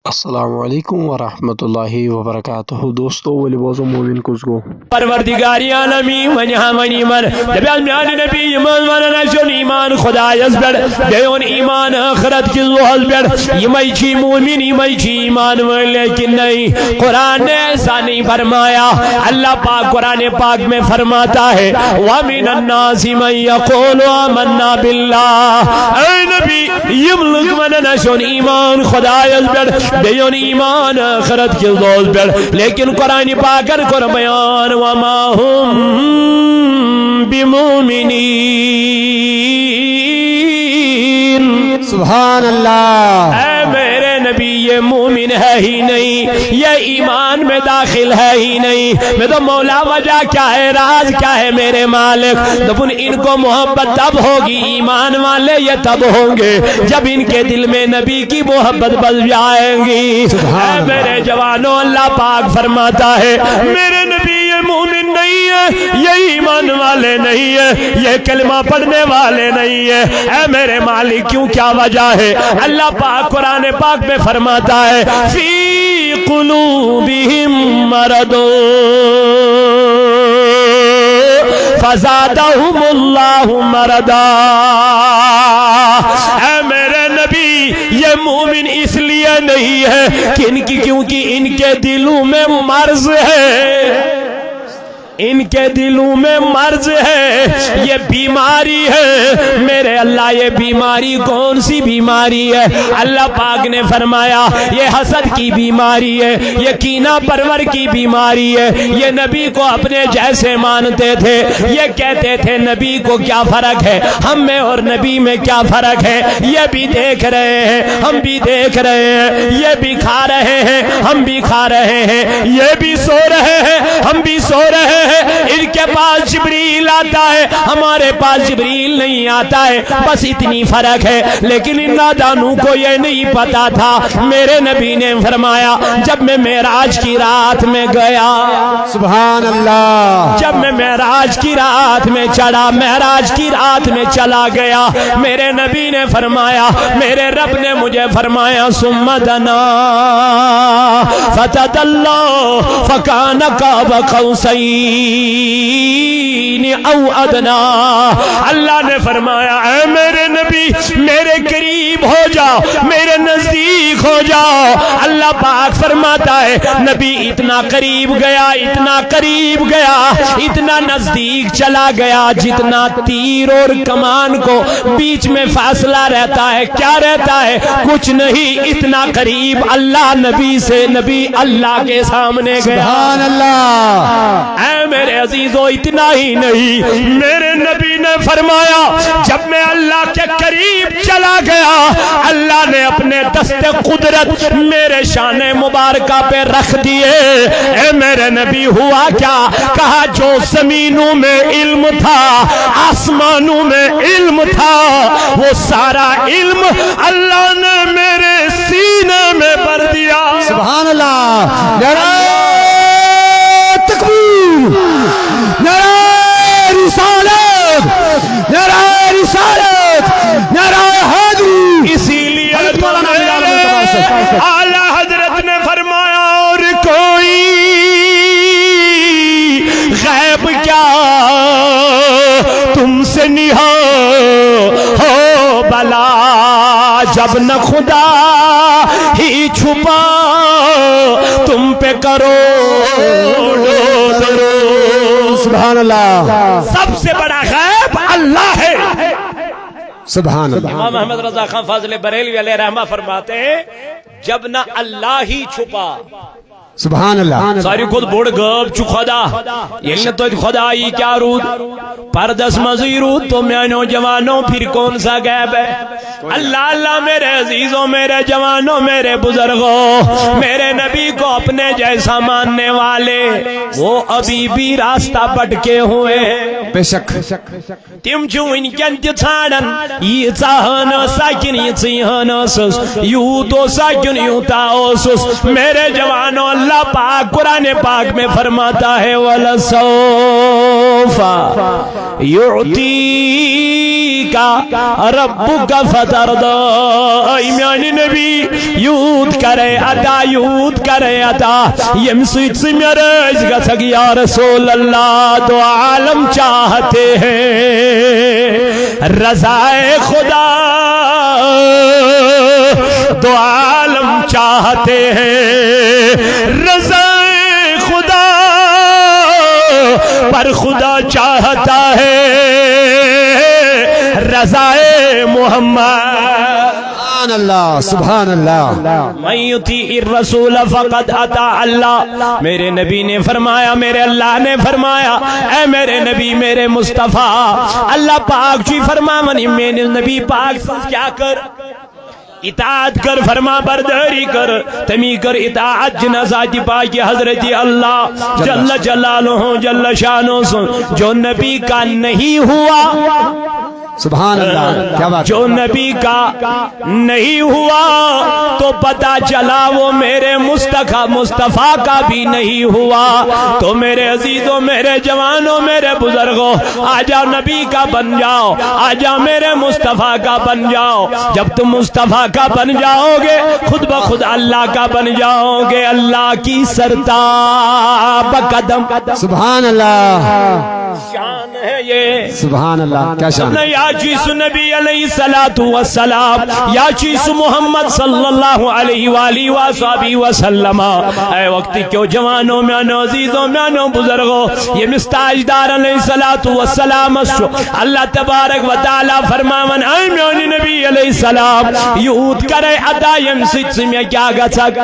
السلام علیکم ورحمۃ اللہ وبرکاتہ دوستو ولی بوزو مومن کس گو پروردگار عالمی ونہا ونی من دبیال میان نبی ایمان وننا شن ایمان خدا یزبر دیون ایمان آخرت کی زوحل بر یمائی چی مومن یمائی چی ایمان ون لیکن نہیں قرآن نے ایسا نہیں فرمایا اللہ پاک قرآن پاک میں فرماتا ہے وَمِنَ النَّاسِ مَن يَقُولُ آمَنَّا بِاللَّهِ اے نبی یملک وننا شن ایمان خدا یزبر دیون ایمان آخرت کی زوحل بر لیکن قرآن پاک کر بیان وما هم بمومنین سبحان اللہ۔ اے میرے نبی یہ مومن ہے ہی نہیں، یہ ایمان میں داخل ہے ہی نہیں۔ میں تو مولا وجہ کیا ہے، راز کیا ہے میرے مالک؟ دبن ان کو محبت تب ہوگی، ایمان والے یہ تب ہوں گے جب ان کے دل میں نبی کی محبت بس جائے گی۔ اے میرے جوانوں، اللہ پاک فرماتا ہے میرے نبی یہ مومن نہیں ہے، یہ ایمان والے نہیں ہے، یہ کلمہ پڑھنے والے نہیں ہے۔ اے میرے مالک کیوں، کیا وجہ ہے؟ اللہ پاک قرآن پاک میں فرماتا ہے فی قلوبہم مرض فزادہم اللہ مرضا۔ اے میرے نبی یہ مومن اس لیے نہیں ہے کیونکہ ان کے دلوں میں مرض ہے، ان کے دلوں میں مرض ہے، یہ بیماری ہے۔ میرے اللہ یہ بیماری کون سی بیماری ہے؟ اللہ پاک نے فرمایا یہ حسد کی بیماری ہے، یہ کینہ پرور کی بیماری ہے۔ یہ نبی کو اپنے جیسے مانتے تھے، یہ کہتے تھے نبی کو کیا فرق ہے، ہم میں اور نبی میں کیا فرق ہے؟ یہ بھی دیکھ رہے ہیں، ہم بھی دیکھ رہے ہیں، یہ بھی کھا رہے ہیں، ہم بھی کھا رہے ہیں، یہ بھی سو رہے ہیں، ہم بھی سو رہے ہیں۔ ان کے پاس جبریل آتا ہے، ہمارے پاس جبریل نہیں آتا ہے، بس اتنی فرق ہے۔ لیکن ان نادانوں کو یہ نہیں پتا تھا۔ میرے نبی نے فرمایا جب میں معراج کی رات میں گیا، سبحان اللہ، جب میں معراج کی رات میں چڑھا، معراج کی رات میں چلا گیا، میرے نبی نے فرمایا، میرے رب نے مجھے فرمایا ثم دنا فتدلا فکان قاب قوسین او ادنا۔ اللہ نے فرمایا اے میرے نبی میرے قریب ہو جاؤ، میرے نزدیک ہو جاؤ۔ اللہ پاک فرماتا ہے نبی اتنا قریب گیا، اتنا قریب گیا، اتنا نزدیک چلا گیا جتنا تیر اور کمان کو بیچ میں فاصلہ رہتا ہے۔ کیا رہتا ہے؟ کچھ نہیں، اتنا قریب اللہ نبی سے، نبی اللہ کے سامنے گیا۔ سبحان اللہ۔ اے میرے عزیزو اتنا ہی نہیں، میرے نبی نے فرمایا جب میں اللہ کے قریب چلا گیا، اللہ نے اپنے دست قدرت میرے شان مبارکہ پہ رکھ دیے۔ اے میرے نبی ہوا کیا؟ کہا جو زمینوں میں علم تھا، آسمانوں میں علم تھا، وہ سارا علم اللہ نے میرے سینے میں بھر دیا۔ سبحان اللہ، نعرہ تکبیر، نعرہ رسالت، نعرہ رسالت، نعرہ حیدری۔ اسی لیے اعلیٰ حضرت نے فرمایا اور کوئی غیب کیا تم سے نہا ہو بلا، جب نہ خدا ہی چھپا تم پہ کرو درود۔ سبحان اللہ، سب سے بڑا غیب اللہ ہے۔ سبحان اللہ۔ امام محمد رضا خان فاضل بریلوی علیہ رحمہ فرماتے ہیں جب نہ اللہ ہی چھپا، سبحان اللہ، ساری خود بڑ گب چو خدا یلن تو خدایی کیا رود پردس مزی رود تو میں نوجوانوں پھر کون سا غیب ہے؟ اللہ اللہ میرے عزیزوں، میرے جوانوں، میرے بزرگوں، میرے نبی کو اپنے جیسا ماننے والے وہ ابھی بھی راستہ بٹکے ہوئے ہیں۔ بے شک، تم چھو ونکن تہ ژھانڈن ییژاہ ساکن یژی سس یوتو ساکن یوتا اوسس۔ میرے جوانوں، اللہ پاک قرآن پاک میں فرماتا ہے وَلَسَوْفَ يُعْطِيكَ کا ربک فترضا میانی نبی یود کرے ادا یود کرے ادا یم سوچ سے میرے گسگ یا رسول اللہ تو عالم چاہتے ہیں رضائے خدا تو عالم چاہتے ہیں رضائے خدا پر خدا چاہتا ہے رضائے محمد سبحان اللہ سبحان اللہ من یطیع الرسول فقد اطاع اللہ میرے نبی نے فرمایا میرے اللہ نے فرمایا اے میرے نبی میرے مصطفیٰ اللہ پاک جی فرماونی میں نے نبی پاک سے کیا کر اطاعت کر فرما برداری کر تمی کر اطاعت جنا ذات پاک حضرت اللہ جل جلالہ جل شانہ جو نبی کا نہیں ہوا سبحان اللہ کیا بات جو نبی کا نہیں ہوا تو پتا چلا وہ میرے مصطفیٰ کا بھی نہیں ہوا تو میرے عزیزوں میرے جوانوں میرے بزرگوں آجا نبی کا بن جاؤ آجا میرے مصطفیٰ کا بن جاؤ جب تم مصطفیٰ کا بن جاؤ گے خود بخود اللہ کا بن جاؤ گے اللہ کی سرتاب قدم سبحان اللہ شان ہے یہ سبحان اللہ کیا شان ہے یا چیز نبی علیہ السلام یا چیز محمد صلی اللہ علیہ وآلہ وآلہ وسلم اے وقتی کیوں جوانوں میں عزیزوں میں بزرگوں یہ مستاجدار علیہ السلام اللہ تبارک و تعالی فرماون اے میانی نبی علیہ السلام یود کرے ادا یم سچ میں کیا گچک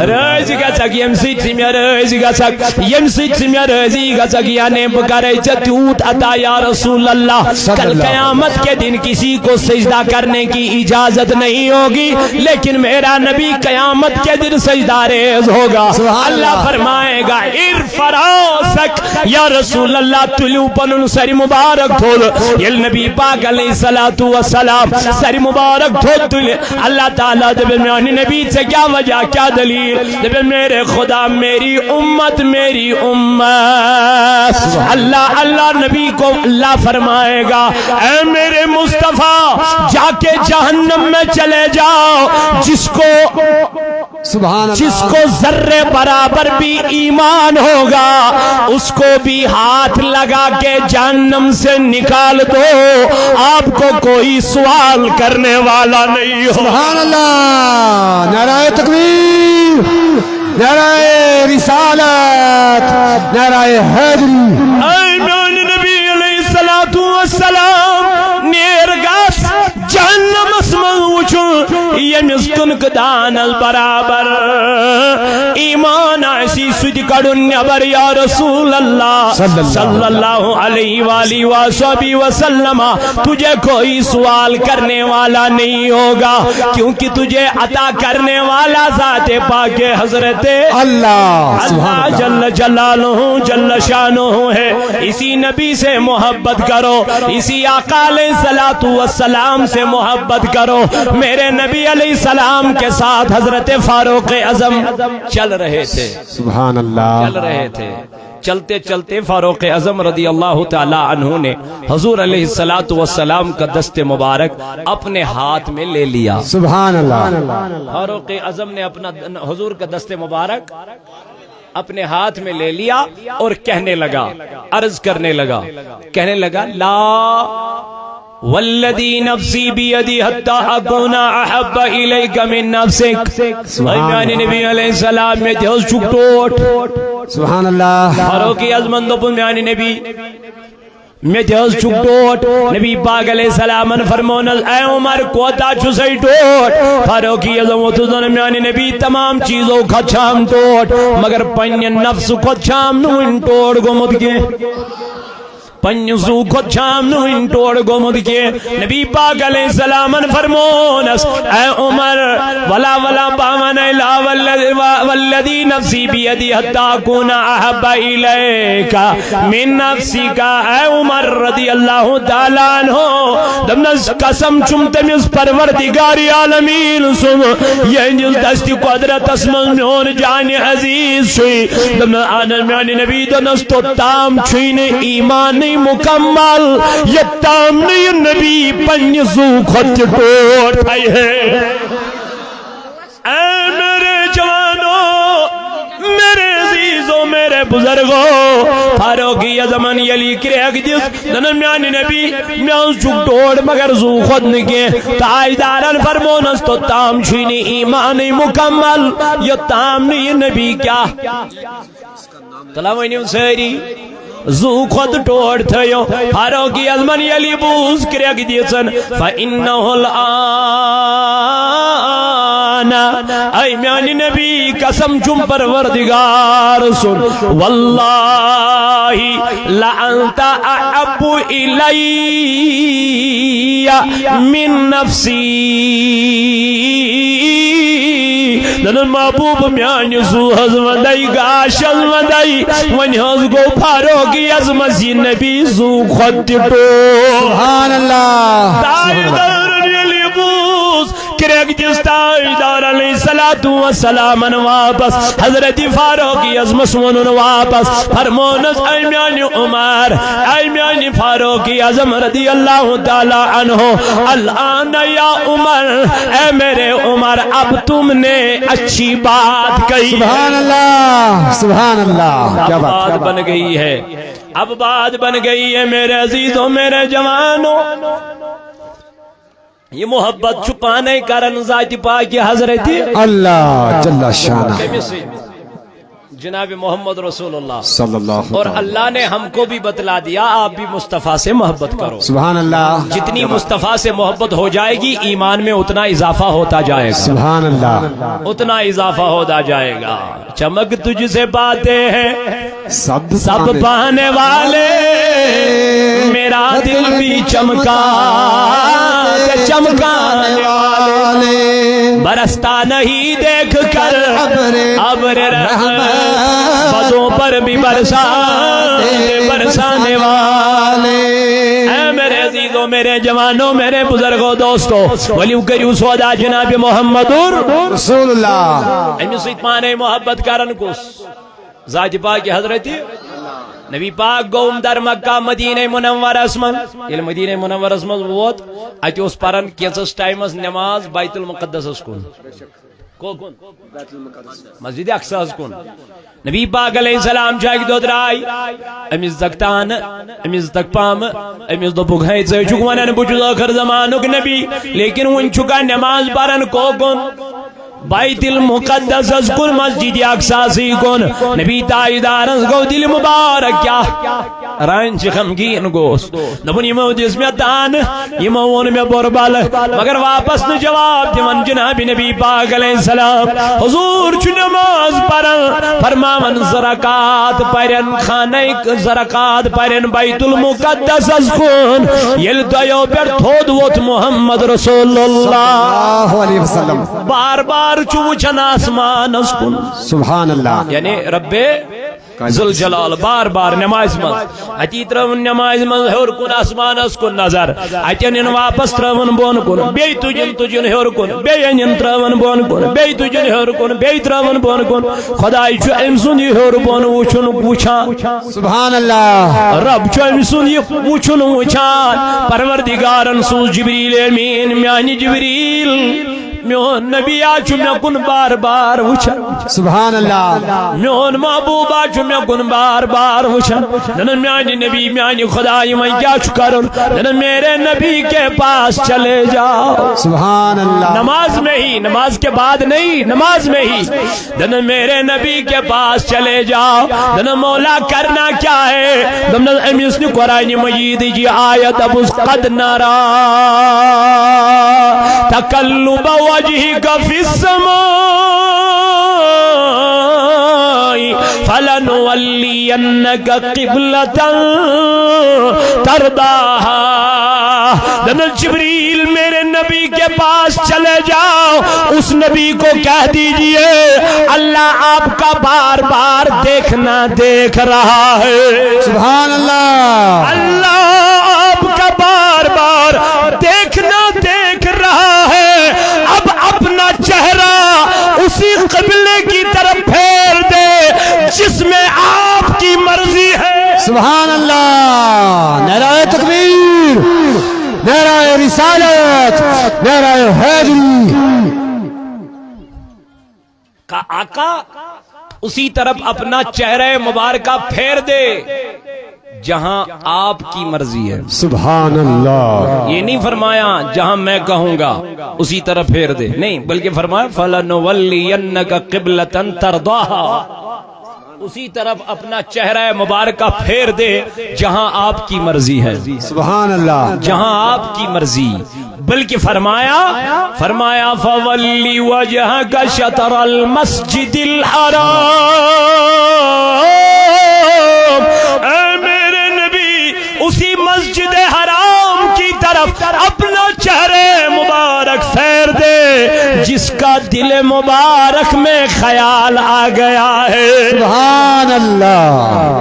رز گچک یم سچ میں رز گچک یم سچ میں رزی گچک یعنی بکرے چتیوت ادا یا رسول اللہ کل قیامت کے دن کسی کو سجدہ کرنے کی اجازت نہیں ہوگی لیکن میرا نبی قیامت کے دن سجدہ ریز ہوگا اللہ فرمائے گا ارفراسک یا رسول اللہ تلو پنن سر مبارک دھول یہ نبی پاک علیہ السلام سر مبارک دھول تلے اللہ تعالیٰ جب میانی نبی سے کیا وجہ کیا دلیل جب میرے خدا میری امت اللہ اللہ نبی کو اللہ فرمائے گا اے میرے مصطفیٰ جا کے جہنم میں چلے جاؤ جس کو ذرے برابر بھی ایمان ہوگا اس کو بھی ہاتھ لگا کے جہنم سے نکال دو آپ کو کوئی سوال کرنے والا نہیں ہو سبحان اللہ نعرہ تکبیر نعرہ رسالت نعرہ حیدری اے میانی نبی علیہ السلام نیرگاس جہنم اسمان وچھو یمیز کنک دانل برابر ایمان ایسی سج کڑن نبر یا رسول اللہ صلی اللہ علیہ وآلہ وآلہ وسلم تجھے کوئی سوال کرنے والا نہیں ہوگا کیونکہ تجھے عطا کرنے والا ذات پاک حضرت اللہ جل جلالہ جل شانہ ہے اسی نبی سے محبت کرو اسی آقا علیہ السلام سے محبت کرو میرے نبی علیہ السلام کے ساتھ حضرت فاروق اعظم چل رہے تھے سبحان اللہ چل رہے تھے چلتے چلتے فاروق اعظم رضی اللہ تعالی عنہ نے حضور علیہ السلام کا دست مبارک اپنے ہاتھ میں لے لیا سبحان اللہ فاروق اعظم نے اپنا حضور کا دست مبارک اپنے ہاتھ میں لے لیا اور کہنے لگا عرض کرنے لگا کہنے لگا لا والذی نفسی بیدی حتی اکونا احب الیک من نفسک میانی نبی علیہ السلام میں دھوز چکٹوٹ سبحان اللہ فاروق اعظم دو میانی نبی میں دھوز چکٹوٹ نبی پاک علیہ السلام فرمونل اے عمر کوتا چوسی ٹوٹ فاروق اعظم و تزن میانی نبی تمام چیزوں کا چھام ٹوٹ مگر پنی نفس کو چھام نوین ٹوٹ گمت کے پنجزو کو چھام نوین ٹوڑ گمد کے نبی پاک علیہ السلام فرمونس اے عمر ولا باون لا والذی نفسی بیدی حتی اکون احب الیک من نفسک اے عمر رضی اللہ تعالیٰ عنہ دمنز قسم چم تمیز پروردگار عالمین سن یہ جس دستی قدرت اسمن میون جان عزیز شوی دمنز آنن میانی نبی دنس تو تام چھوین ایمانی مکمل یہ تام نہیں نبی پنی زو خود ٹوٹ پائی ہے اے میرے جوانوں میرے عزیزوں میرے بزرگوں فاروقی زمان یلی کریک دیس دنن میانی نبی میان چک ٹوٹ مگر زو خود نکے تاجدارن فرمونس تو تام چھوینی ایمانی مکمل یہ تام نہیں نبی کیا تلاوینی سیری زو خود ٹوڑ تھیو فاروقی ازمن یلی بوز کریک دیسن فَإِنَّهُ الْآنَ اے میانی نبی قسم چم پروردگار سن واللہ لَأَنْتَ أَحَبُّ إِلَيَّ مِن نَفْسِي دنن محبوب میانی زو حضم دائی گاش حضم دائی ونی حض گو فاروقی از مسیح نبی زو خود ٹو سبحان اللہ تائیدار یلی بوز کریک جس تائیدار علیہ السلام واپس حضرت فاروقی از مسمون واپس فرمونس اے میانی عمر اے میانی فاروقی اعظم رضی اللہ تعالی عنہ الان یا عمر اے میرے عمر اب تم نے اچھی بات کہی سبحان اللہ سبحان اللہ کیا بات بن گئی ہے اب بات بن گئی ہے میرے عزیزوں میرے جوانوں یہ محبت چھپانے کرن ذات پاک حضرت اللہ جل شانہ جناب محمد رسول اللہ صلی اللہ اور اللہ نے ہم کو بھی بتلا دیا آپ بھی مصطفیٰ سے محبت کرو سبحان اللہ جتنی مصطفیٰ سے محبت ہو جائے گی ایمان میں اتنا اضافہ ہوتا جائے گا سبحان اللہ اتنا اضافہ ہوتا جائے گا چمک تجھ سے باتیں ہیں سب پانے والے میرا دل بھی چمکا چمکانے والے برستا نہیں دیکھ کر ابر رحمت بدوں پر بھی برسانے والے اے میرے عزیزوں میرے جوانوں میرے بزرگوں دوستوں ولیو کریو سودا جناب محمد رسول اللہ امی سویت مانے محبت کرن کس ذات پاک حضرت نبی پاک گوم در مکہ مدینہ منور اسمن یہ مدینہ منور اسمن ووت اتی اس پرن کیسس ٹائمس نماز بیت المقدس اس کن مسجد اقصی اس کن نبی پاک علیہ السلام چاک دو درائی امیز تکتان امیز تک پام امیز دو پگھائی سے چکوانا بچو آخر زمانک نبی لیکن ان چکا نماز پرن کو کن بیت المقدس از کن مسجد اقصی کن نبی تائیدار از گو دل مبارک کیا رائن چی خمگین گوست نبون یمو جس میں تان یمون میں بربال مگر واپس نہ جواب دیون جناب نبی پاک علیہ السلام حضور چو نماز پرن فرماون زرکات پرن خانہ زرکات پرن بیت المقدس از کن یل دیو پر تھود وط محمد رسول اللہ علیہ وسلم بار بار چوچن آسمان اس کن سبحان اللہ یعنی رب ذوالجلال بار بار نماز من اتی ترون نماز من ہور کن آسمان اس کن نظر اتین واپس ترون بون کن بی تجن ہور کن بی ان ترون بون کن بی تجن ہور کن بی ترون بون کن خدای چو ام سنی ہور بون وچن وچھان سبحان اللہ رب چو ام سنی وچن وچھان پروردگارن سوز جبریل امین میانی جبریل میون نبی آچو میں کن بار بار وچھن سبحان اللہ میون محبوب آچو میں کن بار بار وچھن ننن میانی نبی میانی خدای میں کیا چکرن ننن میرے نبی کے پاس چلے جاؤ سبحان اللہ نماز میں ہی نماز کے بعد نہیں نماز میں ہی ننن میرے نبی کے پاس چلے جاؤ ننن مولا کرنا کیا ہے ننن امیس نے قرآن مجید جی آیت اب اس قد نرا تقلب وجهك في السماء فلنولينك قبلة ترضاها جبریل میرے نبی کے پاس چلے جاؤ اس نبی کو کہہ دیجئے اللہ آپ کا بار بار دیکھنا دیکھ رہا ہے۔ سبحان اللہ، اللہ آپ کا بار بار دیکھنا دیکھ رہا ہے، اب اپنا چہرہ اسی قبلے کی طرف پھیر دے جس میں آپ کی مرضی ہے۔ سبحان اللہ، نعرہ تکبیر، نعرہ رسالت، نعرہ حیدری۔ کا آقا اسی طرف اپنا چہرہ مبارکہ پھیر دے جہاں آپ کی مرضی ہے۔ سبحان اللہ، یہ نہیں فرمایا جہاں میں کہوں گا اسی طرف پھیر دے، نہیں بلکہ فرمایا فَلَنُوَلِّيَنَّكَ قِبْلَةً تَرْضَاهَا، اسی طرف اپنا چہرہ مبارکہ پھیر دے جہاں آپ کی مرضی ہے، سبحان اللہ، جہاں آپ کی مرضی۔ بلکہ فرمایا فَوَلِّ وَجْهَكَ شَطْرَ الْمَسْجِدِ الْحَرَامِ، اے میرے نبی اسی مسجد حرام کی طرف اپنا چہرے مبارک پھیر دے جس کا دل مبارک میں خیال آ گیا ہے۔ سبحان اللہ،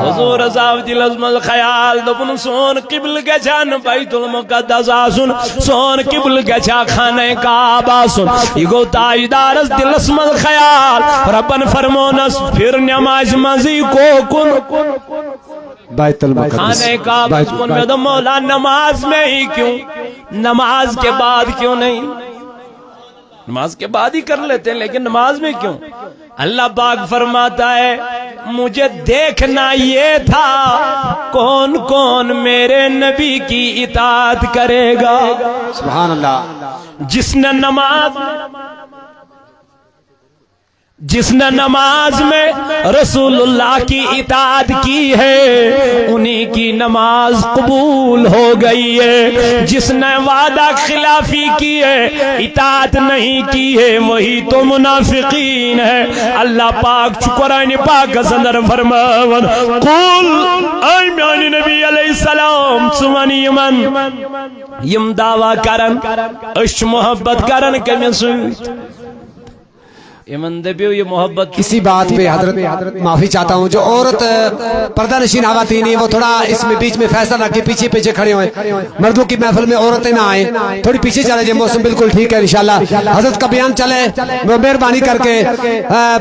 حضور صاحب دل ازمل خیال دپن سون قبل گچھان بیت المقدس آسن، سون قبل گچھا خانہ کعبہ آسن، یہ گو تاجدار اس دل ازمل خیال، ربن فرمونس پھر نماز مزی کو کن بیت المقدس، خانہ کعبہ کن میں تو مولا نماز میں ہی کیوں، نماز کے بعد کیوں نہیں؟ نماز کے بعد ہی کر لیتے ہیں لیکن نماز میں کیوں؟ اللہ پاک فرماتا ہے مجھے دیکھنا یہ تھا کون کون میرے نبی کی اطاعت کرے گا۔ سبحان اللہ، جس نے نماز میں رسول اللہ کی اطاعت کی ہے انہی کی نماز قبول ہو گئی ہے، جس نے وعدہ خلافی کی ہے اطاعت نہیں کی ہے وہی تو منافقین ہے۔ اللہ پاک قرآن پاک اندر فرماون قل اے میانی نبی علیہ السلام سمانی یمن یم دعویٰ کرن اش محبت کرن کمی سویت یہ محبت اسی بات پہ حضرت معافی چاہتا ہوں، جو عورت پردہ نشین خواتین ہیں وہ تھوڑا اس میں بیچ میں فیصلہ رکھ کے پیچھے پیچھے کھڑے ہوئے، مردوں کی محفل میں عورتیں نہ آئیں، تھوڑی پیچھے چلے جائیں، موسم بالکل ٹھیک ہے انشاءاللہ۔ حضرت کا بیان چلے، وہ مہربانی کر کے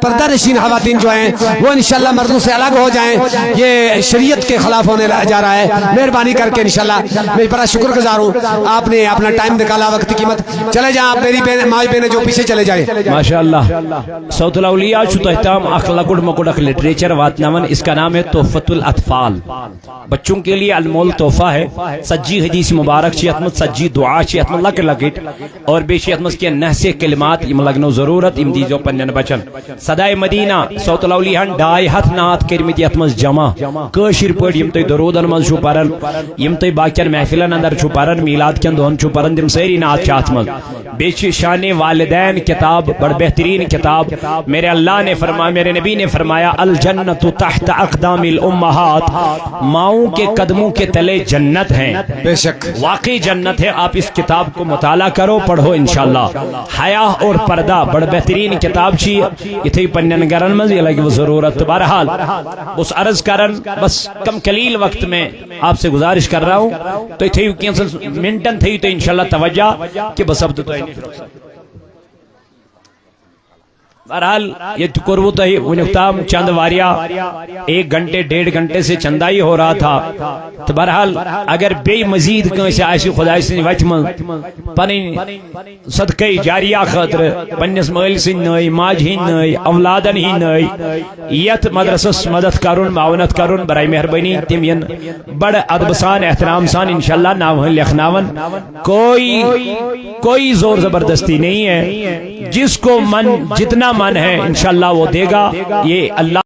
پردہ نشین خواتین جو ہیں وہ انشاءاللہ مردوں سے الگ ہو جائیں، یہ شریعت کے خلاف ہونے جا رہا ہے، مہربانی کر کے انشاءاللہ۔ میں بڑا شکر گزار ہوں آپ نے اپنا ٹائم نکالا، وقت کی قیمت، چلے جائیں آپ میری بہن مائی بہنیں جو پیچھے چلے جائیں۔ ماشاءاللہ صوت الاولیاء چھتا احتام اخلاق مکڑک لٹریچر واتناون، اس کا نام ہے تحفۃ الاطفال، بچوں کے لیے انمول تحفہ ہے۔ سجی حدیث مبارک چی اتمت سجی دعا چی اتمت لک لگٹ اور بیشی اتمت کی نحس کلمات ام لگنو ضرورت ام دیزو پنن بچن صدای مدینہ صوت الاولیاء ڈائی ہتھ نات کرمت اتمت جمع کشر پڑ یم تی درودن من چھو پرن، یم تی باکر محفلن اندر چھو پرن، میلاد کن دون چھو پرن، دم سیری نات چاتمت بیشی شان والدین کتاب بڑ بہترین کتاب۔ میرے اللہ نے فرمایا، میرے نبی نے فرمایا الجنت تحت اقدام الامہات، ماؤں کے قدموں کے تلے جنت ہیں، بے شک واقعی جنت ہے۔ آپ اس کتاب کو مطالعہ کرو، پڑھو انشاءاللہ۔ حیا اور پردہ بڑا بہترین کتاب چی اتھے پنن گرن مز یہ لگی وہ ضرورت۔ بہرحال اس عرض کرن بس کم قلیل وقت میں آپ سے گزارش کر رہا ہوں تو اتھے منٹن تھے تو انشاءاللہ توجہ کہ بس اب تو بہرحال یہ قربو تو ونختام چند واریا 1 گھنٹے 1.5 گھنٹے سے چندائی ہو رہا تھا، تو بہرحال اگر بے مزید کنسی آئیسی خدای سے وچ من پنین صدقہ جاریہ خاطر پنیس مال سے نئی ماج ہی نئی اولادن ہی نئی یت مدرسس مدد کرن معاونت کرن برای مہربانی تمین بڑ ادب سان احترام سان انشاءاللہ ناوہن لکھناون، کوئی زور زبردستی نہیں ہے، جس کو من جتنا من ہے انشاءاللہ وہ دے گا۔ یہ اللہ